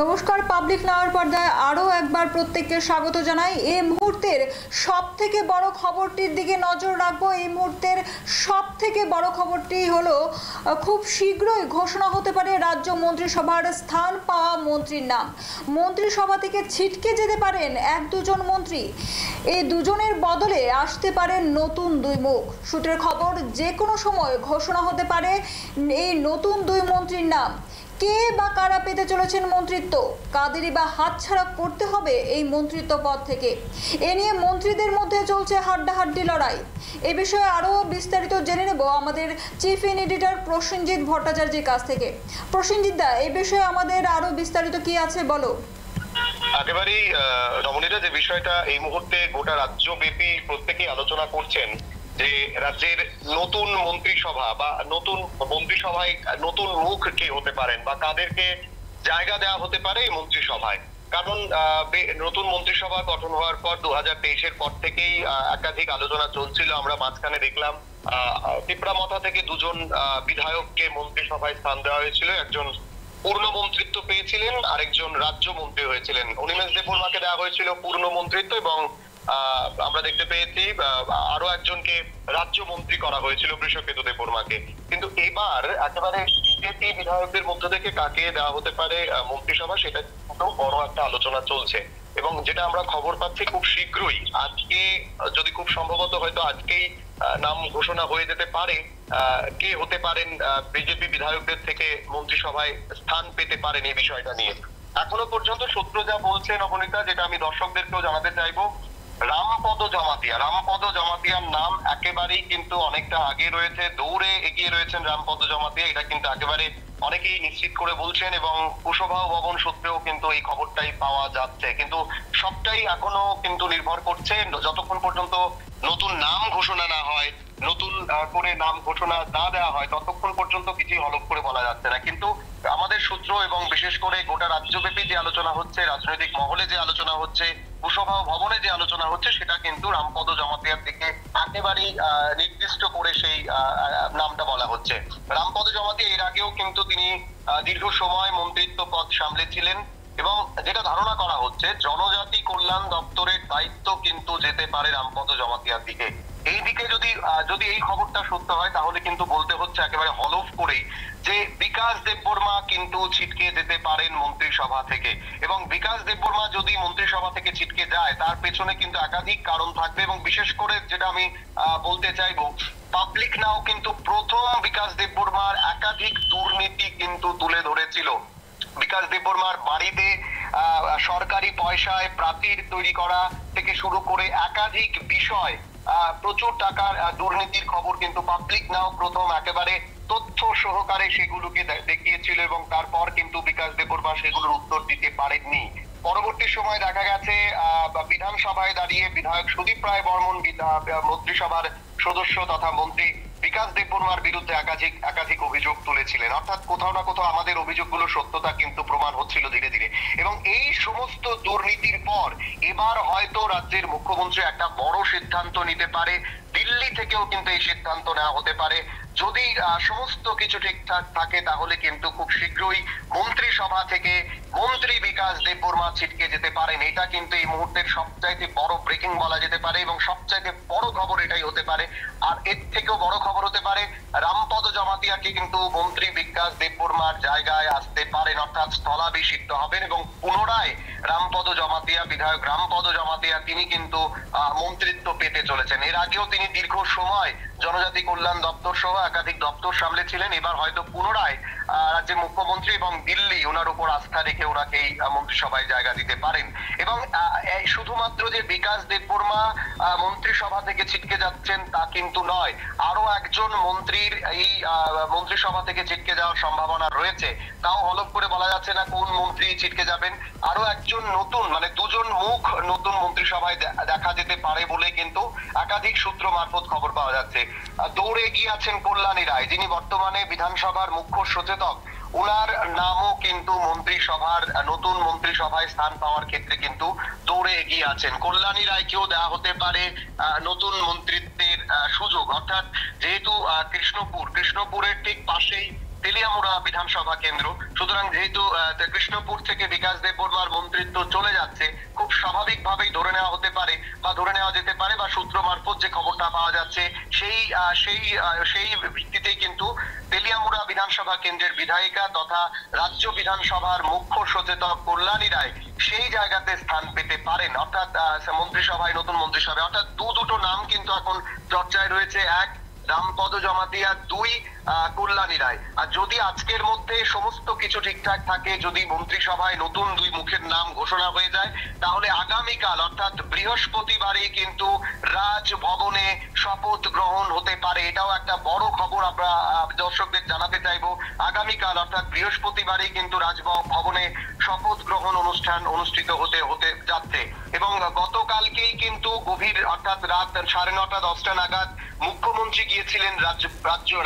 নমস্কার, পাবলিক নাওয়ার পর্দায় আরও একবার প্রত্যেককে স্বাগত জানাই। এই মুহূর্তের সব থেকে বড় খবরটির দিকে নজর রাখবো। এই মুহূর্তের সব থেকে বড় খবরটি হলো খুব শীঘ্রই ঘোষণা হতে পারে রাজ্য মন্ত্রিসভার স্থান পাওয়া মন্ত্রীর নাম। মন্ত্রিসভা থেকে ছিটকে যেতে পারেন এক দুজন মন্ত্রী। এই দুজনের বদলে আসতে পারে নতুন দুই মুখ। সূত্রের খবর, যে কোনো সময় ঘোষণা হতে পারে এই নতুন দুই মন্ত্রীর নাম। কে বা কারা পেতে চলেছেন মন্ত্রিত্ব, কাদেরই বা হাতছাড়া করতে হবে এই মন্ত্রিত্ব পদ থেকে, এ নিয়ে মন্ত্রীদের মধ্যে চলছে হাড্ডাহাড্ডি লড়াই। এ বিষয়ে আরও বিস্তারিত জেনে নেব আমাদের চিফ এডিটর প্রসেনজিৎ ভট্টাচার্যের কাছ থেকে। প্রসেনজিৎ দা, এই বিষয়ে আমাদের আরও বিস্তারিত কি আছে বলো। একেবারেই রমণীরা, যে বিষয়টা এই মুহূর্তে গোটা রাজ্যব্যাপী প্রত্যেকেই আলোচনা করছেন, যে রাজ্যের নতুন মন্ত্রিসভা বা নতুন মন্ত্রিসভায় নতুন মুখ কে হতে পারেন বা কাদেরকে জায়গা দেওয়া হতে পারে এই মন্ত্রিসভায়। কারণ নতুন মন্ত্রিসভা গঠন হওয়ার পর 2023-এর পর থেকেই একাধিক আলোচনা চলছিল। আমরা মাঝখানে দেখলাম পিঁপড়ামাথা থেকে দুজন বিধায়ককে মন্ত্রিসভায় স্থান দেওয়া হয়েছিল। একজন পূর্ণ মন্ত্রিত্ব পেয়েছিলেন, আরেকজন রাজ্য মন্ত্রী হয়েছিলেন। অনিমেষ দেববর্মাকে দেওয়া হয়েছিল পূর্ণ মন্ত্রিত্ব এবং আমরা দেখতে পেয়েছি আরো একজনকে রাজ্য মন্ত্রী করা হয়েছিল, বৃষকেতু দেববর্মাকে। কিন্তু এবার একেবারে বিজেপি বিধায়কদের মধ্য থেকে কাকে দেওয়া হতে পারে মন্ত্রিসভা, সেটা কিন্তু বড় একটা আলোচনা চলছে। এবং যেটা আমরা খবর পাচ্ছি, খুব শীঘ্রই আজকে, যদি খুব সম্ভবত হয়তো আজকেই নাম ঘোষণা হয়ে যেতে পারে কে হতে পারেন বিজেপি বিধায়কদের থেকে মন্ত্রিসভায় স্থান পেতে পারেন এই বিষয়টা নিয়ে। এখনো পর্যন্ত সূত্র যা বলছেন অবনীতা, যেটা আমি দর্শকদেরকেও জানাতে চাইবো, রামপদ জমাতিয়ার নাম একেবারেই কিন্তু অনেকটা আগে রয়েছে, দৌড়ে এগিয়ে রয়েছেন রামপদ জমাতিয়া। এটা কিন্তু একেবারে অনেকেই নিশ্চিত করে বলছেন এবং কুশবাহ ভবন সূত্রেও কিন্তু এই খবরটাই পাওয়া যাচ্ছে। কিন্তু সবটাই এখনো কিন্তু নির্ভর করছে, যতক্ষণ পর্যন্ত নতুন নাম ঘোষণা না হয়, নতুন করে নাম ঘোষণা না দেওয়া হয়, ততক্ষণ পর্যন্ত কিছুই হলফ করে বলা যাচ্ছে না। কিন্তু আমাদের সূত্র এবং বিশেষ করে গোটা রাজ্যব্যাপী যে আলোচনা হচ্ছে, রাজনৈতিক মহলে যে আলোচনা হচ্ছে, কুশবাহ ভবনে যে আলোচনা হচ্ছে, সেটা কিন্তু রামপদ জমাতিয়ার দিকে একেবারেই নির্দিষ্ট করে সেই নামটা বলা হচ্ছে। রামপদ জমাতিয়া এর আগেও কিন্তু তিনি দীর্ঘ সময় মন্ত্রিত্ব পদ সামলেছিলেন এবং যেটা ধারণা করা হচ্ছে, জনজাতি কল্যাণ দপ্তরের দায়িত্ব কিন্তু যেতে পারে রামপদ জমাতিয়ার দিকে। এই দিকে যদি এই খবরটা সত্য হয়, তাহলে কিন্তু বলতে হচ্ছে একেবারে হলফ করেই যে বিকাশ দেববর্মা কিন্তু ছিটকে যেতে পারেন মন্ত্রিসভা থেকে। এবং বিকাশ দেববর্মা যদি মন্ত্রিসভা থেকে ছিটকে যায়, তার পেছনে কিন্তু একাধিক কারণ থাকবে। এবং বিশেষ করে যেটা আমি বলতে চাইবো, পাবলিক নাও কিন্তু প্রথম বিকাশ দেববর্মার একাধিক দুর্নীতি কিন্তু তুলে ধরেছিল। বিকাশ দেববর্মার বাড়িতে সরকারি পয়সায় প্রাচীর তৈরি করা থেকে শুরু করে একাধিক বিষয়, প্রচুর টাকার দুর্নীতির খবর কিন্তু পাবলিক নাও প্রথম একেবারে তথ্য সহকারে সেগুলোকে দেখিয়েছিল এবং তারপর কিন্তু বিকাশ দেববর্মা সেগুলোর উত্তর দিতে পারেননি। পরবর্তী সময় দেখা গেছে বিধানসভায় দাঁড়িয়ে বিধায়ক সুদীপ রায় বর্মন মন্ত্রিসভার সদস্য তথা মন্ত্রী বিকাশ দেববর্মার বিরুদ্ধে একাধিক অভিযোগ তুলেছিলেন। অর্থাৎ কোথাও না কোথাও আমাদের অভিযোগগুলোর সত্যতা কিন্তু প্রমাণ হচ্ছিল ধীরে ধীরে। এবং এই সমস্ত দুর্নীতির পর এবার হয়তো রাজ্যের মুখ্যমন্ত্রী একটা বড় সিদ্ধান্ত নিতে পারে। দিল্লি থেকেও কিন্তু এই সিদ্ধান্ত নেওয়া হতে পারে। যদি সমস্ত কিছু ঠিকঠাক থাকে, তাহলে কিন্তু খুব শীঘ্রই মন্ত্রিসভা থেকে মন্ত্রী বিকাশ দেববর্মা ছিটকে যেতে পারেন। এটা কিন্তু এই মুহূর্তের সবচাইতে বড় ব্রেকিং বলা যেতে পারে এবং সবচাইতে বড় খবর এটাই হতে পারে। আর এর থেকেও বড় খবর হতে পারে, রামপদ জমাতিয়াকে কিন্তু মন্ত্রী বিকাশ দেববর্মার জায়গায় আসতে পারেন, অর্থাৎ স্থলাভিষিক্ত হবেন এবং পুনরায় রামপদ জমাতিয়া, বিধায়ক রামপদ জমাতিয়া, তিনি কিন্তু মন্ত্রিত্ব পেতে চলেছেন। এর আগেও তিনি দীর্ঘ সময় জনজাতি কল্যাণ দপ্তর সহ একাধিক দপ্তর সামলেছিলেন। এবার হয়তো পুনরায় রাজ্যের মুখ্যমন্ত্রী এবং দিল্লি ওনার উপর আস্থা রেখে ওনাকে এই মন্ত্রিসভায় জায়গা দিতে পারেন। এবং শুধুমাত্র যে বিকাশ দেববর্মা মন্ত্রিসভা থেকে ছিটকে যাচ্ছেন তা কিন্তু নয়, আরো একজন মন্ত্রীর এই মন্ত্রিসভা থেকে ছিটকে যাওয়ার সম্ভাবনা রয়েছে। তাও হলফ করে বলা যাচ্ছে না কোন মন্ত্রী ছিটকে যাবেন। আরো একজন নতুন, মানে দুজন মুখ নতুন মন্ত্রিসভায় দেখা যেতে পারে বলে কিন্তু একাধিক সূত্র মারফত খবর পাওয়া যাচ্ছে। দৌড়ে এগিয়ে আছেন কল্যাণী রায়, যিনি বর্তমানে বিধানসভার মুখ্য সচেতক। ওনার নামও কিন্তু মন্ত্রিসভার নতুন মন্ত্রিসভায় স্থান পাওয়ার ক্ষেত্রে কিন্তু দৌড়ে এগিয়ে আছেন। কল্যাণী রায়কেও দেওয়া হতে পারে নতুন মন্ত্রিত্বের সুযোগ। অর্থাৎ যেহেতু কৃষ্ণপুরের ঠিক পাশেই তেলিয়ামুড়া বিধানসভা কেন্দ্র। সুতরাং যেহেতু কৃষ্ণপুর থেকে বিকাশ দেববর্মার মন্ত্রিত্ব চলে যাচ্ছে, খুব স্বাভাবিকভাবেই ধরে নেওয়া হতে পারে বা ধরে নেওয়া যেতে পারে বা সূত্র মারফত যে খবরটা পাওয়া যাচ্ছে সেই ভিত্তিতেই কিন্তু তেলিয়ামুড়া বিধানসভা কেন্দ্রের বিধায়িকা তথা রাজ্য বিধানসভার মুখ্য সচেতক কল্যাণী রায় সেই জায়গাতে স্থান পেতে পারেন, অর্থাৎ মন্ত্রিসভায়, নতুন মন্ত্রিসভায়। অর্থাৎ দুটো নাম কিন্তু এখন চর্চায় রয়েছে, এক রামপদ জমাতিয়া, দুই কল্যাণী রায়। আর যদি আজকের মধ্যে সমস্ত কিছু ঠিকঠাক থাকে, যদি মন্ত্রিসভায় নতুন দুই মুখের নাম ঘোষণা হয়ে যায়, তাহলে আগামীকাল অর্থাৎ বৃহস্পতিবারই কিন্তু রাজভবনে শপথ গ্রহণ হতে পারে। এটাও একটা বড় খবর আমরা দর্শকদের জানাতে চাইবো। আগামীকাল অর্থাৎ বৃহস্পতিবারই কিন্তু রাজভবনে শপথ গ্রহণ অনুষ্ঠান অনুষ্ঠিত হতে যাচ্ছে। এবং গতকালকেই কিন্তু গভীর অর্থাৎ রাত 9:30 10টা নাগাদ মুখ্যমন্ত্রী গিয়েছিলেন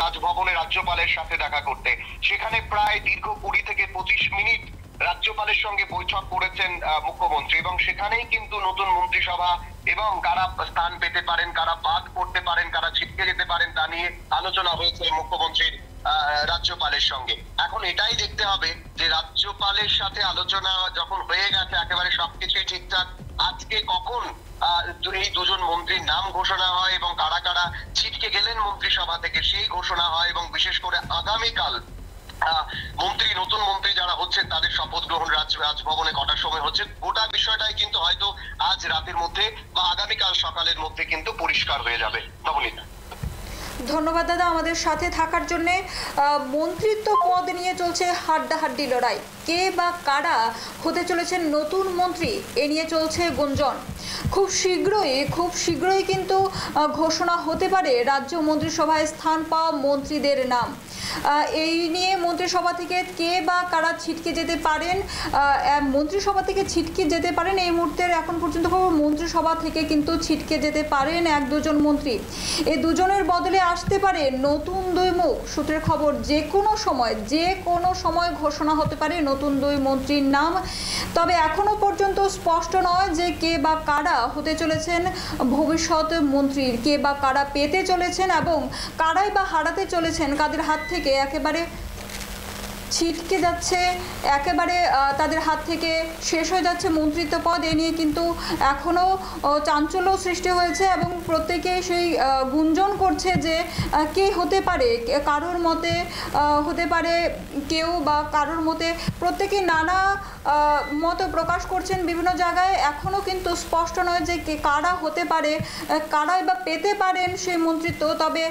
রাজভবনে রাজ্যপালের সাথে দেখা করতে। সেখানে প্রায় দীর্ঘ 20 থেকে 25 মিনিট রাজ্যপালের সঙ্গে বৈঠক করেছেন মুখ্যমন্ত্রী, এবং সেখানেই কিন্তু নতুন মন্ত্রিসভা এবং কারা স্থান পেতে পারেন, কারা বাদ পড়তে পারেন, কারা ছিটকে যেতে পারেন, তা নিয়ে আলোচনা হয়েছে মুখ্যমন্ত্রীর রাজ্যপালের সঙ্গে। এখন এটাই দেখতে হবে যে রাজ্যপালের সাথে আলোচনা যখন হয়ে গেছে, একেবারে সবকিছুই ঠিকঠাক, আজকে কখন এই দুজন মন্ত্রীর নাম ঘোষণা হয় এবং কারা কারা ছিটকে গেলেন মন্ত্রিসভা থেকে সেই ঘোষণা হয়, এবং বিশেষ করে আগামীকাল নতুন মন্ত্রী যারা হচ্ছেন তাদের শপথ গ্রহণ রাজভবনে কটার সময় হচ্ছে, গোটা বিষয়টাই কিন্তু হয়তো আজ রাতের মধ্যে বা আগামীকাল সকালের মধ্যে কিন্তু পরিষ্কার হয়ে যাবে। নবনীতা, ধন্যবাদ দাদা আমাদের সাথে থাকার জন্যে। মন্ত্রিত্ব পদ নিয়ে চলছে হাড্ডাহাড্ডি লড়াই, কে বা কারা হতে চলেছেন নতুন মন্ত্রী এ নিয়ে চলছে গুঞ্জন। খুব শীঘ্রই কিন্তু ঘোষণা হতে পারে রাজ্য মন্ত্রিসভায় স্থান পাওয়া মন্ত্রীদের নাম। এই নিয়ে মন্ত্রিসভা থেকে কে বা কারা ছিটকে যেতে পারেন, এই মুহূর্তের এখন পর্যন্ত খবর মন্ত্রিসভা থেকে কিন্তু ছিটকে যেতে পারেন 1-2 মন্ত্রী। এই দুজনের বদলে আসতে পারে নতুন দুই মুখ। সূত্রের খবর যে কোনো সময় ঘোষণা হতে পারে নতুন দুই মন্ত্রীর নাম। তবে এখনো পর্যন্ত স্পষ্ট নয় যে কে বা কারা হতে চলেছেন ভবিষ্যৎ মন্ত্রীর, কে বা কারা পেতে চলেছেন এবং কারাই বা হারাতে চলেছেন কাদের হাত থেকে একেবারে ছিটকে যাচ্ছে, একেবারে তাদের হাত থেকে শেষ হয়ে যাচ্ছে মন্ত্রিত্ব পদ। এ নিয়ে কিন্তু এখনও চাঞ্চল্য সৃষ্টি হয়েছে এবং প্রত্যেকে সেই গুঞ্জন করছে যে কে হতে পারে। কারোর মতে হতে পারে কেউ, বা কারোর মতে প্রত্যেকে নানা মত প্রকাশ করছেন বিভিন্ন জায়গায়। এখনও কিন্তু স্পষ্ট নয় যে কারা হতে পারে, কারাই বা পেতে পারেন সেই মন্ত্রিত্ব। তবে